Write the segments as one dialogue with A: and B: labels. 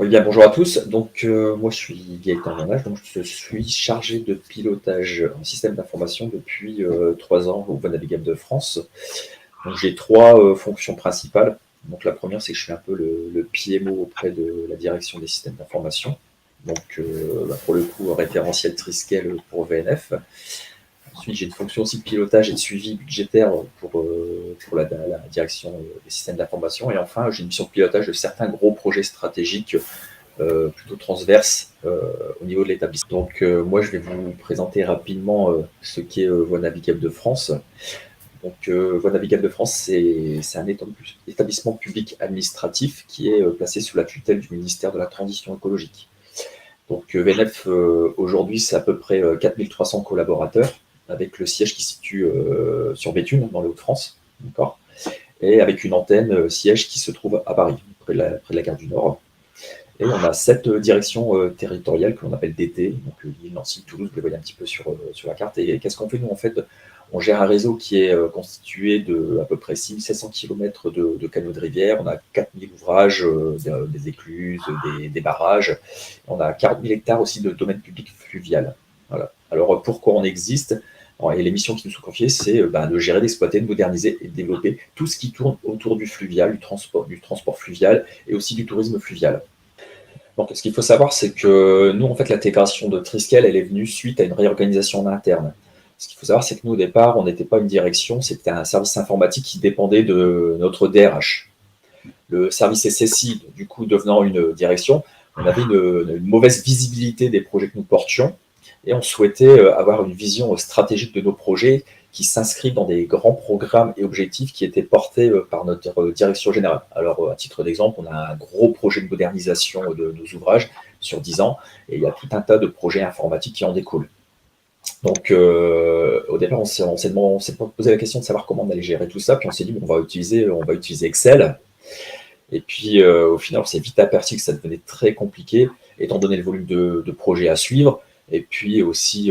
A: Oui, bien, bonjour à tous. Donc, moi, je suis Gaëtan Manage, donc je suis chargé de pilotage en système d'information depuis 3 ans au Voies navigables de France. Donc, j'ai trois fonctions principales. Donc, la première, c'est que je suis un peu le PMO auprès de la direction des systèmes d'information. Donc, pour le coup, référentiel Triskel pour VNF. Ensuite, j'ai une fonction aussi de pilotage et de suivi budgétaire pour la direction des systèmes d'information. Et enfin, j'ai une mission de pilotage de certains gros projets stratégiques plutôt transverses au niveau de l'établissement. Donc, moi, je vais vous présenter rapidement ce qu'est Voies navigables de France. Donc, Voies navigables de France, c'est un établissement public administratif qui est placé sous la tutelle du ministère de la Transition écologique. Donc, VNF, aujourd'hui, c'est à peu près 4300 collaborateurs, avec le siège qui se situe sur Béthune, dans les Hauts-de-France, d'accord, et avec une antenne siège qui se trouve à Paris, près de la gare du Nord. Et on a 7 directions territoriales que l'on appelle DT, donc Lille, Nancy, Toulouse, vous les voyez un petit peu sur la carte. Et qu'est-ce qu'on fait, nous, en fait? On gère un réseau qui est constitué de à peu près 6700 km de canaux de rivière. On a 4000 ouvrages, des écluses, des barrages. On a 40 000 hectares aussi de domaine public fluvial. Voilà. Alors, pourquoi on existe? Et les missions qui nous sont confiées, c'est de gérer, d'exploiter, de moderniser et de développer tout ce qui tourne autour du fluvial, du transport fluvial et aussi du tourisme fluvial. Donc, ce qu'il faut savoir, c'est que nous, en fait, l'intégration de Triskel, elle est venue suite à une réorganisation en interne. Ce qu'il faut savoir, c'est que nous, au départ, on n'était pas une direction, c'était un service informatique qui dépendait de notre DRH. Le service SSI, du coup, devenant une direction, on avait une mauvaise visibilité des projets que nous portions et on souhaitait avoir une vision stratégique de nos projets qui s'inscrivent dans des grands programmes et objectifs qui étaient portés par notre direction générale. Alors, à titre d'exemple, on a un gros projet de modernisation de nos ouvrages sur 10 ans et il y a tout un tas de projets informatiques qui en découlent. Donc, au départ, on s'est posé la question de savoir comment on allait gérer tout ça, puis on s'est dit, bon, on va utiliser Excel. Et puis, au final, on s'est vite aperçu que ça devenait très compliqué, étant donné le volume de projets à suivre, et puis aussi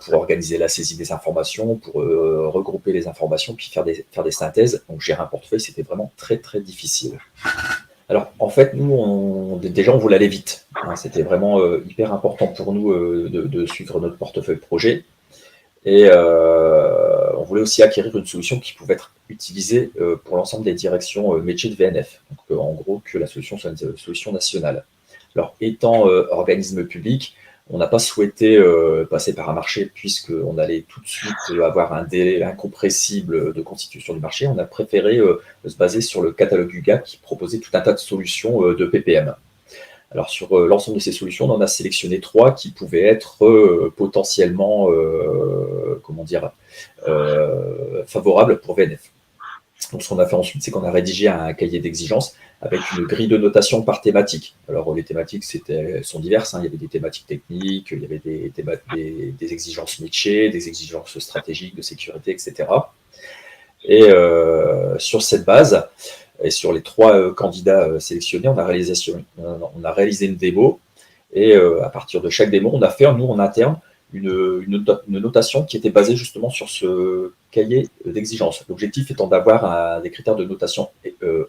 A: pour organiser la saisie des informations, pour regrouper les informations, puis faire des synthèses. Donc, gérer un portefeuille, c'était vraiment très, très difficile. Alors, en fait, nous, on voulait aller vite. Hein, c'était vraiment hyper important pour nous de suivre notre portefeuille projet. Et on voulait aussi acquérir une solution qui pouvait être utilisée pour l'ensemble des directions métiers de VNF. Donc, en gros, que la solution soit une solution nationale. Alors, étant organisme public, on n'a pas souhaité passer par un marché puisqu'on allait tout de suite avoir un délai incompressible de constitution du marché. On a préféré se baser sur le catalogue UGAP qui proposait tout un tas de solutions de PPM. Alors, sur l'ensemble de ces solutions, on en a sélectionné 3 qui pouvaient être potentiellement favorables pour VNF. Donc, ce qu'on a fait ensuite, c'est qu'on a rédigé un cahier d'exigences avec une grille de notation par thématique. Alors, les thématiques sont diverses. Hein. Il y avait des thématiques techniques, il y avait des exigences métiers, des exigences stratégiques, de sécurité, etc. Et sur cette base, et sur les 3 candidats sélectionnés, on a réalisé une démo. Et à partir de chaque démo, on a fait, nous, en interne, une notation qui était basée justement sur ce cahier d'exigence. L'objectif étant d'avoir des critères de notation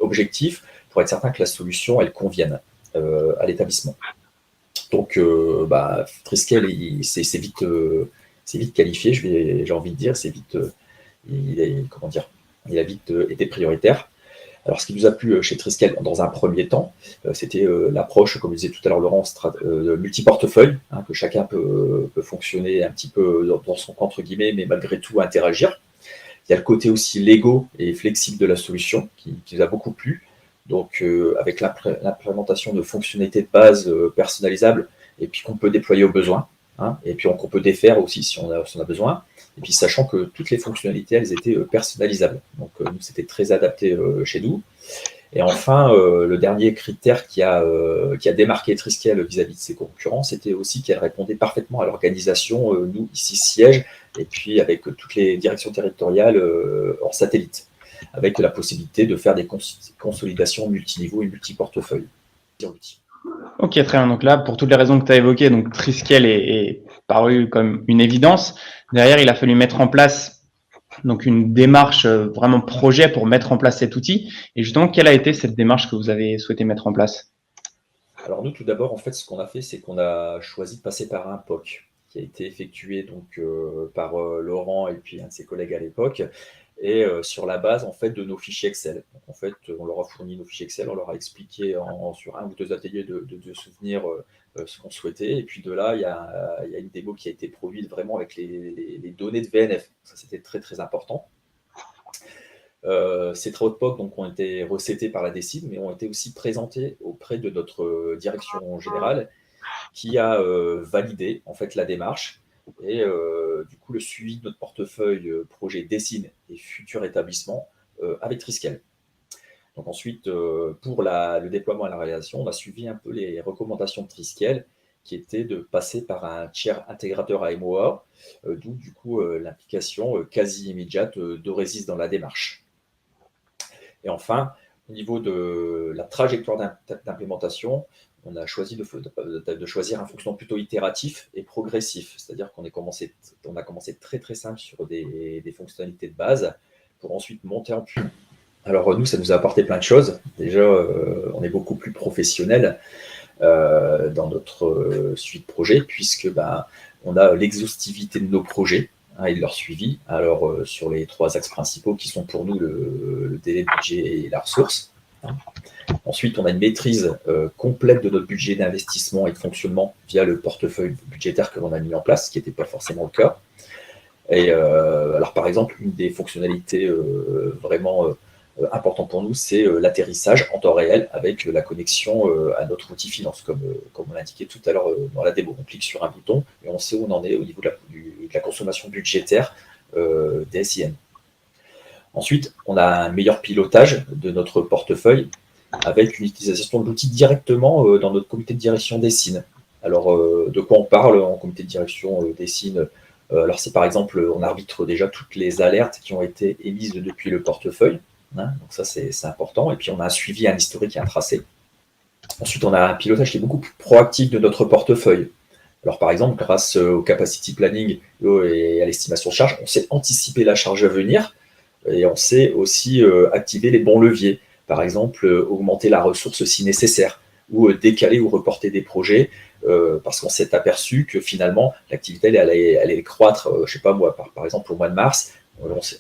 A: objectifs pour être certain que la solution, elle convienne à l'établissement. Donc, Triskel, c'est vite qualifié, j'ai envie de dire, il a vite été prioritaire. Alors, ce qui nous a plu chez Triskel dans un premier temps, c'était l'approche, comme le disait tout à l'heure Laurent, multi-portefeuille, hein, que chacun peut fonctionner un petit peu dans son coin, entre guillemets, mais malgré tout interagir. Il y a le côté aussi légaux et flexible de la solution qui nous a beaucoup plu. Donc, avec l'implémentation de fonctionnalités de base personnalisables et puis qu'on peut déployer au besoin, hein, et puis qu'on peut défaire aussi si on a besoin. Et puis, sachant que toutes les fonctionnalités, elles étaient personnalisables. Donc, nous, c'était très adapté chez nous. Et enfin, le dernier critère qui a démarqué Triskel vis-à-vis de ses concurrents, c'était aussi qu'elle répondait parfaitement à l'organisation, nous, ici, siège, et puis avec toutes les directions territoriales en satellite, avec la possibilité de faire des consolidations multiniveaux et multi-portefeuilles.
B: Ok, très bien. Donc là, pour toutes les raisons que tu as évoquées, donc Triskel est paru comme une évidence. Derrière, il a fallu mettre en place donc une démarche vraiment projet pour mettre en place cet outil. Et justement, quelle a été cette démarche que vous avez souhaité mettre en place?
A: Alors nous, tout d'abord, en fait, ce qu'on a fait, c'est qu'on a choisi de passer par un POC qui a été effectué donc par Laurent et puis un de ses collègues à l'époque, et sur la base en fait de nos fichiers Excel. Donc, en fait, on leur a fourni nos fichiers Excel, on leur a expliqué sur un ou deux ateliers de souvenir ce qu'on souhaitait, et puis de là, il y a une démo qui a été produite vraiment avec les données de VNF. Ça, c'était très très important. Ces travaux de POC donc, ont été recettés par la DSID, mais ont été aussi présentés auprès de notre direction générale qui a validé en fait la démarche et du coup le suivi de notre portefeuille projet Dessine et futur établissement avec Triskel. Donc ensuite, pour le déploiement et la réalisation, on a suivi un peu les recommandations de Triskel qui étaient de passer par un tiers intégrateur AMOA, d'où du coup l'implication quasi immédiate d'Oresis dans la démarche. Et enfin, au niveau de la trajectoire d'implémentation, on a choisi de choisir un fonctionnement plutôt itératif et progressif. C'est-à-dire qu'on a commencé très très simple sur des fonctionnalités de base pour ensuite monter en puissance. Alors nous, ça nous a apporté plein de choses. Déjà, on est beaucoup plus professionnel dans notre suite de projet puisque on a l'exhaustivité de nos projets et de leur suivi. Alors, sur les 3 axes principaux qui sont pour nous le délai de budget et la ressource. Ensuite, on a une maîtrise complète de notre budget d'investissement et de fonctionnement via le portefeuille budgétaire que l'on a mis en place, ce qui n'était pas forcément le cas. Et alors, par exemple, une des fonctionnalités vraiment importantes pour nous, c'est l'atterrissage en temps réel avec la connexion à notre outil finance, comme on l'indiquait tout à l'heure dans la démo. On clique sur un bouton et on sait où on en est au niveau de la consommation budgétaire des SIN. Ensuite, on a un meilleur pilotage de notre portefeuille avec une utilisation de l'outil directement dans notre comité de direction des SIN. Alors, de quoi on parle en comité de direction des SIN? Alors, c'est par exemple, on arbitre déjà toutes les alertes qui ont été émises depuis le portefeuille. Donc ça, c'est important. Et puis, on a un suivi, un historique et un tracé. Ensuite, on a un pilotage qui est beaucoup plus proactif de notre portefeuille. Alors, par exemple, grâce au capacity planning et à l'estimation de charge, on sait anticiper la charge à venir et on sait aussi activer les bons leviers. Par exemple, augmenter la ressource si nécessaire ou décaler ou reporter des projets parce qu'on s'est aperçu que finalement, l'activité elle allait croître, je ne sais pas moi, par exemple au mois de mars,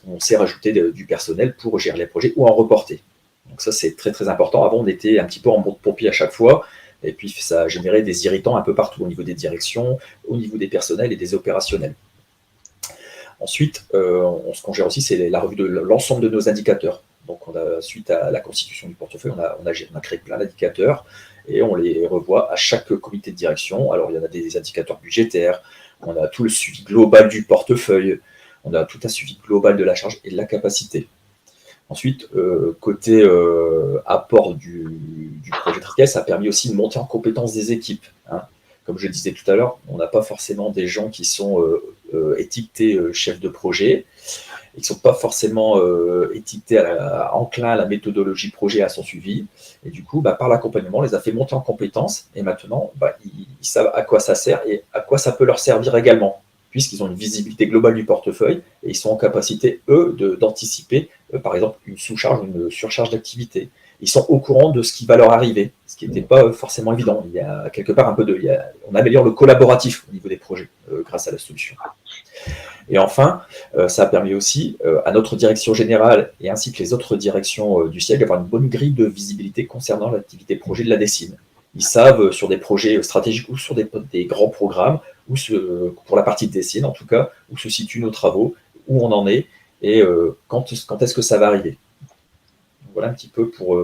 A: on sait rajouter du personnel pour gérer les projets ou en reporter. Donc ça, c'est très très important. Avant, on était un petit peu en mode pompier à chaque fois, et puis ça a généré des irritants un peu partout au niveau des directions, au niveau des personnels et des opérationnels. Ensuite, ce qu'on gère aussi, c'est la revue de l'ensemble de nos indicateurs. Donc, suite à la constitution du portefeuille, on a créé plein d'indicateurs et on les revoit à chaque comité de direction. Alors, il y en a des indicateurs budgétaires, on a tout le suivi global du portefeuille, on a tout un suivi global de la charge et de la capacité. Ensuite, côté apport du projet Triskel, ça a permis aussi de monter en compétence des équipes. Comme je le disais tout à l'heure, on n'a pas forcément des gens qui sont étiquetés chefs de projet. Ils ne sont pas forcément étiquetés enclins à la méthodologie projet, à son suivi. Et du coup, par l'accompagnement, on les a fait monter en compétences. Et maintenant, ils savent à quoi ça sert et à quoi ça peut leur servir également, puisqu'ils ont une visibilité globale du portefeuille et ils sont en capacité, eux, d'anticiper, par exemple, une sous-charge ou une surcharge d'activité. Ils sont au courant de ce qui va leur arriver, ce qui n'était pas forcément évident. Il y a quelque part un peu on améliore le collaboratif au niveau des projets grâce à la solution. Et enfin, ça a permis aussi à notre direction générale et ainsi que les autres directions du siège d'avoir une bonne grille de visibilité concernant l'activité projet de la DSIN. Ils savent sur des projets stratégiques ou sur des grands programmes, ou pour la partie de DSIN en tout cas, où se situent nos travaux, où on en est et quand est-ce que ça va arriver. Voilà un petit peu pour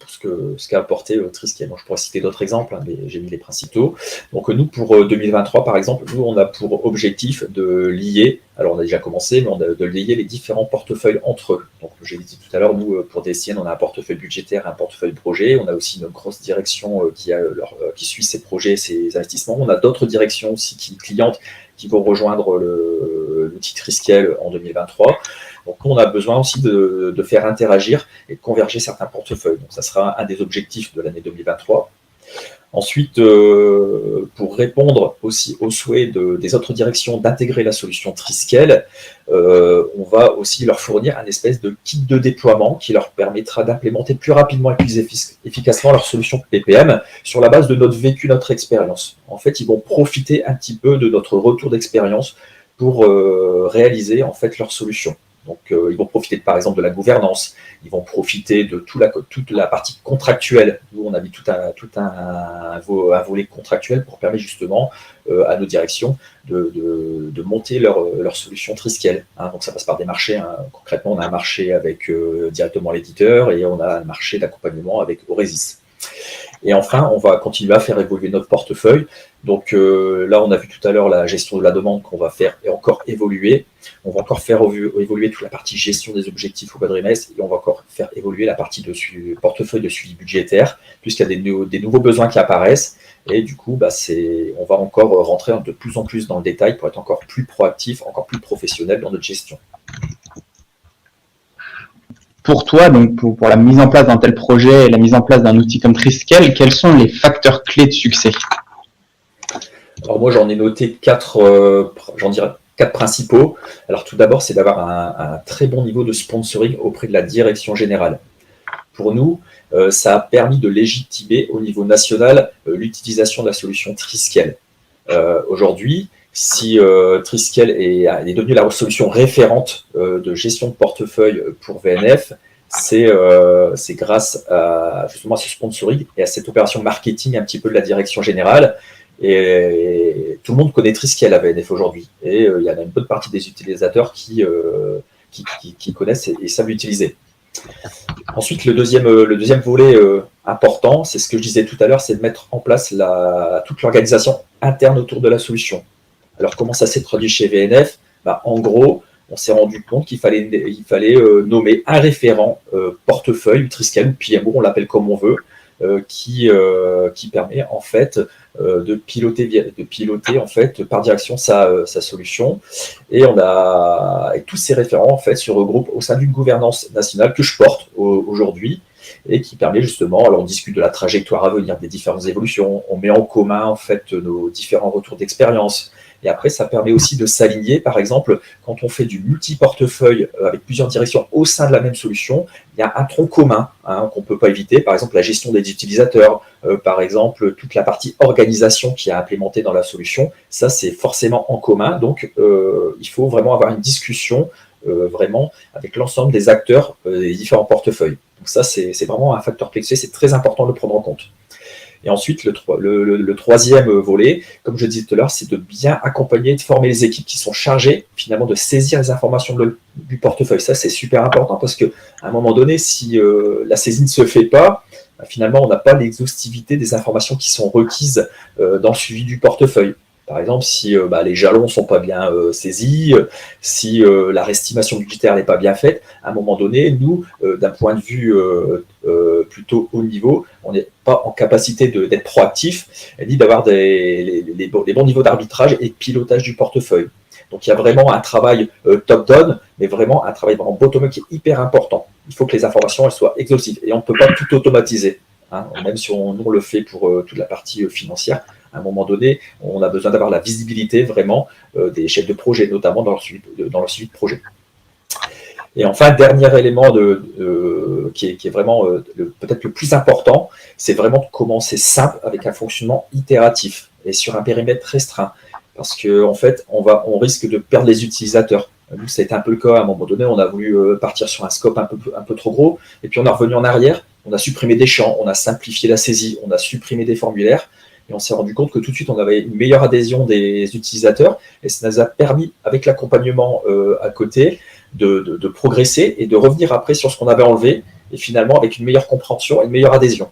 A: ce qu'a apporté Triskel. Bon, je pourrais citer d'autres exemples, mais j'ai mis les principaux. Donc nous, pour 2023, par exemple, nous, on a pour objectif de lier, alors on a déjà commencé, mais de lier les différents portefeuilles entre eux. Donc j'ai dit tout à l'heure, nous, pour DSIN, on a un portefeuille budgétaire, un portefeuille projet. On a aussi une grosse direction qui suit ces projets, ces investissements. On a d'autres directions aussi clientes qui vont rejoindre l'outil Triskel en 2023. Donc, nous, on a besoin aussi de faire interagir et de converger certains portefeuilles. Donc, ça sera un des objectifs de l'année 2023. Ensuite, pour répondre aussi aux souhaits des autres directions d'intégrer la solution Triskel, on va aussi leur fournir un espèce de kit de déploiement qui leur permettra d'implémenter plus rapidement et plus efficacement leur solution PPM sur la base de notre vécu, notre expérience. En fait, ils vont profiter un petit peu de notre retour d'expérience pour réaliser en fait leur solution. Donc, ils vont profiter, par exemple, de la gouvernance, ils vont profiter de toute la partie contractuelle. Nous, on a mis tout un volet contractuel pour permettre justement à nos directions de monter leur solution Triskel. Hein. Donc, ça passe par des marchés. Hein. Concrètement, on a un marché avec directement l'éditeur et on a un marché d'accompagnement avec Oresis. Et enfin, on va continuer à faire évoluer notre portefeuille. Donc là, on a vu tout à l'heure la gestion de la demande qu'on va faire et encore évoluer. On va encore faire évoluer toute la partie gestion des objectifs au quadrimestre et on va encore faire évoluer la partie de portefeuille de suivi budgétaire puisqu'il y a des nouveaux besoins qui apparaissent. Et du coup, on va encore rentrer de plus en plus dans le détail pour être encore plus proactif, encore plus professionnel dans notre gestion.
B: Pour toi, donc pour la mise en place d'un tel projet et la mise en place d'un outil comme Triskel, quels sont les facteurs clés de succès?
A: Alors moi, j'en ai noté quatre principaux. Alors tout d'abord, c'est d'avoir un très bon niveau de sponsoring auprès de la direction générale. Pour nous, ça a permis de légitimer au niveau national l'utilisation de la solution Triskel. Aujourd'hui, si Triskel est devenue la solution référente de gestion de portefeuille pour VNF, c'est grâce justement à ce sponsoring et à cette opération marketing un petit peu de la direction générale. Et tout le monde connaît Triskel à VNF aujourd'hui. Et il y en a une bonne partie des utilisateurs qui connaissent et savent l'utiliser. Ensuite, le deuxième volet important, c'est ce que je disais tout à l'heure, c'est de mettre en place toute l'organisation interne autour de la solution. Alors, comment ça s'est traduit chez VNF? En gros, on s'est rendu compte qu'il fallait nommer un référent portefeuille, Triskel ou PMO, on l'appelle comme on veut, qui permet en fait de piloter en fait par direction sa solution. Et tous ces référents en fait se regroupent au sein d'une gouvernance nationale que je porte aujourd'hui et qui permet justement, alors on discute de la trajectoire à venir, des différentes évolutions, on met en commun en fait nos différents retours d'expérience. Et après, ça permet aussi de s'aligner. Par exemple, quand on fait du multi-portefeuille avec plusieurs directions au sein de la même solution, il y a un tronc commun qu'on ne peut pas éviter. Par exemple, la gestion des utilisateurs, par exemple, toute la partie organisation qui est implémentée dans la solution. Ça, c'est forcément en commun. Donc, il faut vraiment avoir une discussion vraiment avec l'ensemble des acteurs des différents portefeuilles. Donc ça, c'est vraiment un facteur clé. C'est très important de le prendre en compte. Et ensuite, le troisième volet, comme je disais tout à l'heure, c'est de bien accompagner, de former les équipes qui sont chargées finalement de saisir les informations du portefeuille. Ça, c'est super important parce qu'à un moment donné, si la saisie ne se fait pas, finalement, on n'a pas l'exhaustivité des informations qui sont requises dans le suivi du portefeuille. Par exemple, si les jalons ne sont pas bien saisis, si la restimation budgétaire n'est pas bien faite, à un moment donné, nous, d'un point de vue plutôt haut niveau, on n'est pas en capacité d'être proactif, ni d'avoir des bons niveaux d'arbitrage et de pilotage du portefeuille. Donc, il y a vraiment un travail top-down, mais vraiment un travail vraiment bottom-up qui est hyper important. Il faut que les informations elles soient exhaustives et on ne peut pas tout automatiser. Hein, même si on le fait pour toute la partie financière, à un moment donné, on a besoin d'avoir la visibilité vraiment des chefs de projet, notamment dans le suivi de projet. Et enfin, dernier élément qui est vraiment peut-être le plus important, c'est vraiment de commencer simple avec un fonctionnement itératif et sur un périmètre restreint. Parce qu'en fait, on risque de perdre les utilisateurs. Nous, ça a été un peu le cas. À un moment donné, on a voulu partir sur un scope un peu trop gros. Et puis, on est revenu en arrière. On a supprimé des champs, on a simplifié la saisie, on a supprimé des formulaires. Et on s'est rendu compte que tout de suite, on avait une meilleure adhésion des utilisateurs. Et ça nous a permis, avec l'accompagnement à côté, de progresser et de revenir après sur ce qu'on avait enlevé. Et finalement, avec une meilleure compréhension et une meilleure adhésion.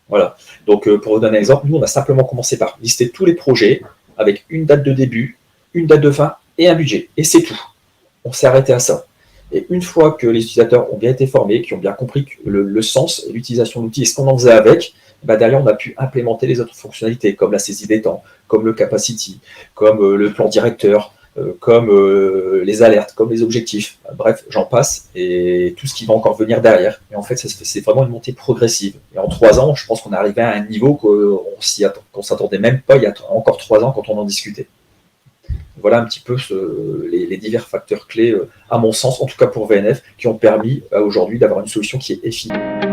A: Voilà. Donc, pour vous donner un exemple, nous, on a simplement commencé par lister tous les projets avec une date de début, une date de fin et un budget. Et c'est tout. On s'est arrêté à ça. Et une fois que les utilisateurs ont bien été formés, qui ont bien compris le sens et l'utilisation de l'outil et ce qu'on en faisait avec, derrière, on a pu implémenter les autres fonctionnalités, comme la saisie des temps, comme le capacity, comme le plan directeur, comme les alertes, comme les objectifs. Bref, j'en passe, et tout ce qui va encore venir derrière. Et en fait, c'est vraiment une montée progressive. Et en 3 ans, je pense qu'on est arrivé à un niveau qu'on s'attendait même pas il y a encore 3 ans quand on en discutait. Voilà un petit peu les divers facteurs clés, à mon sens, en tout cas pour VNF, qui ont permis aujourd'hui d'avoir une solution qui est efficace.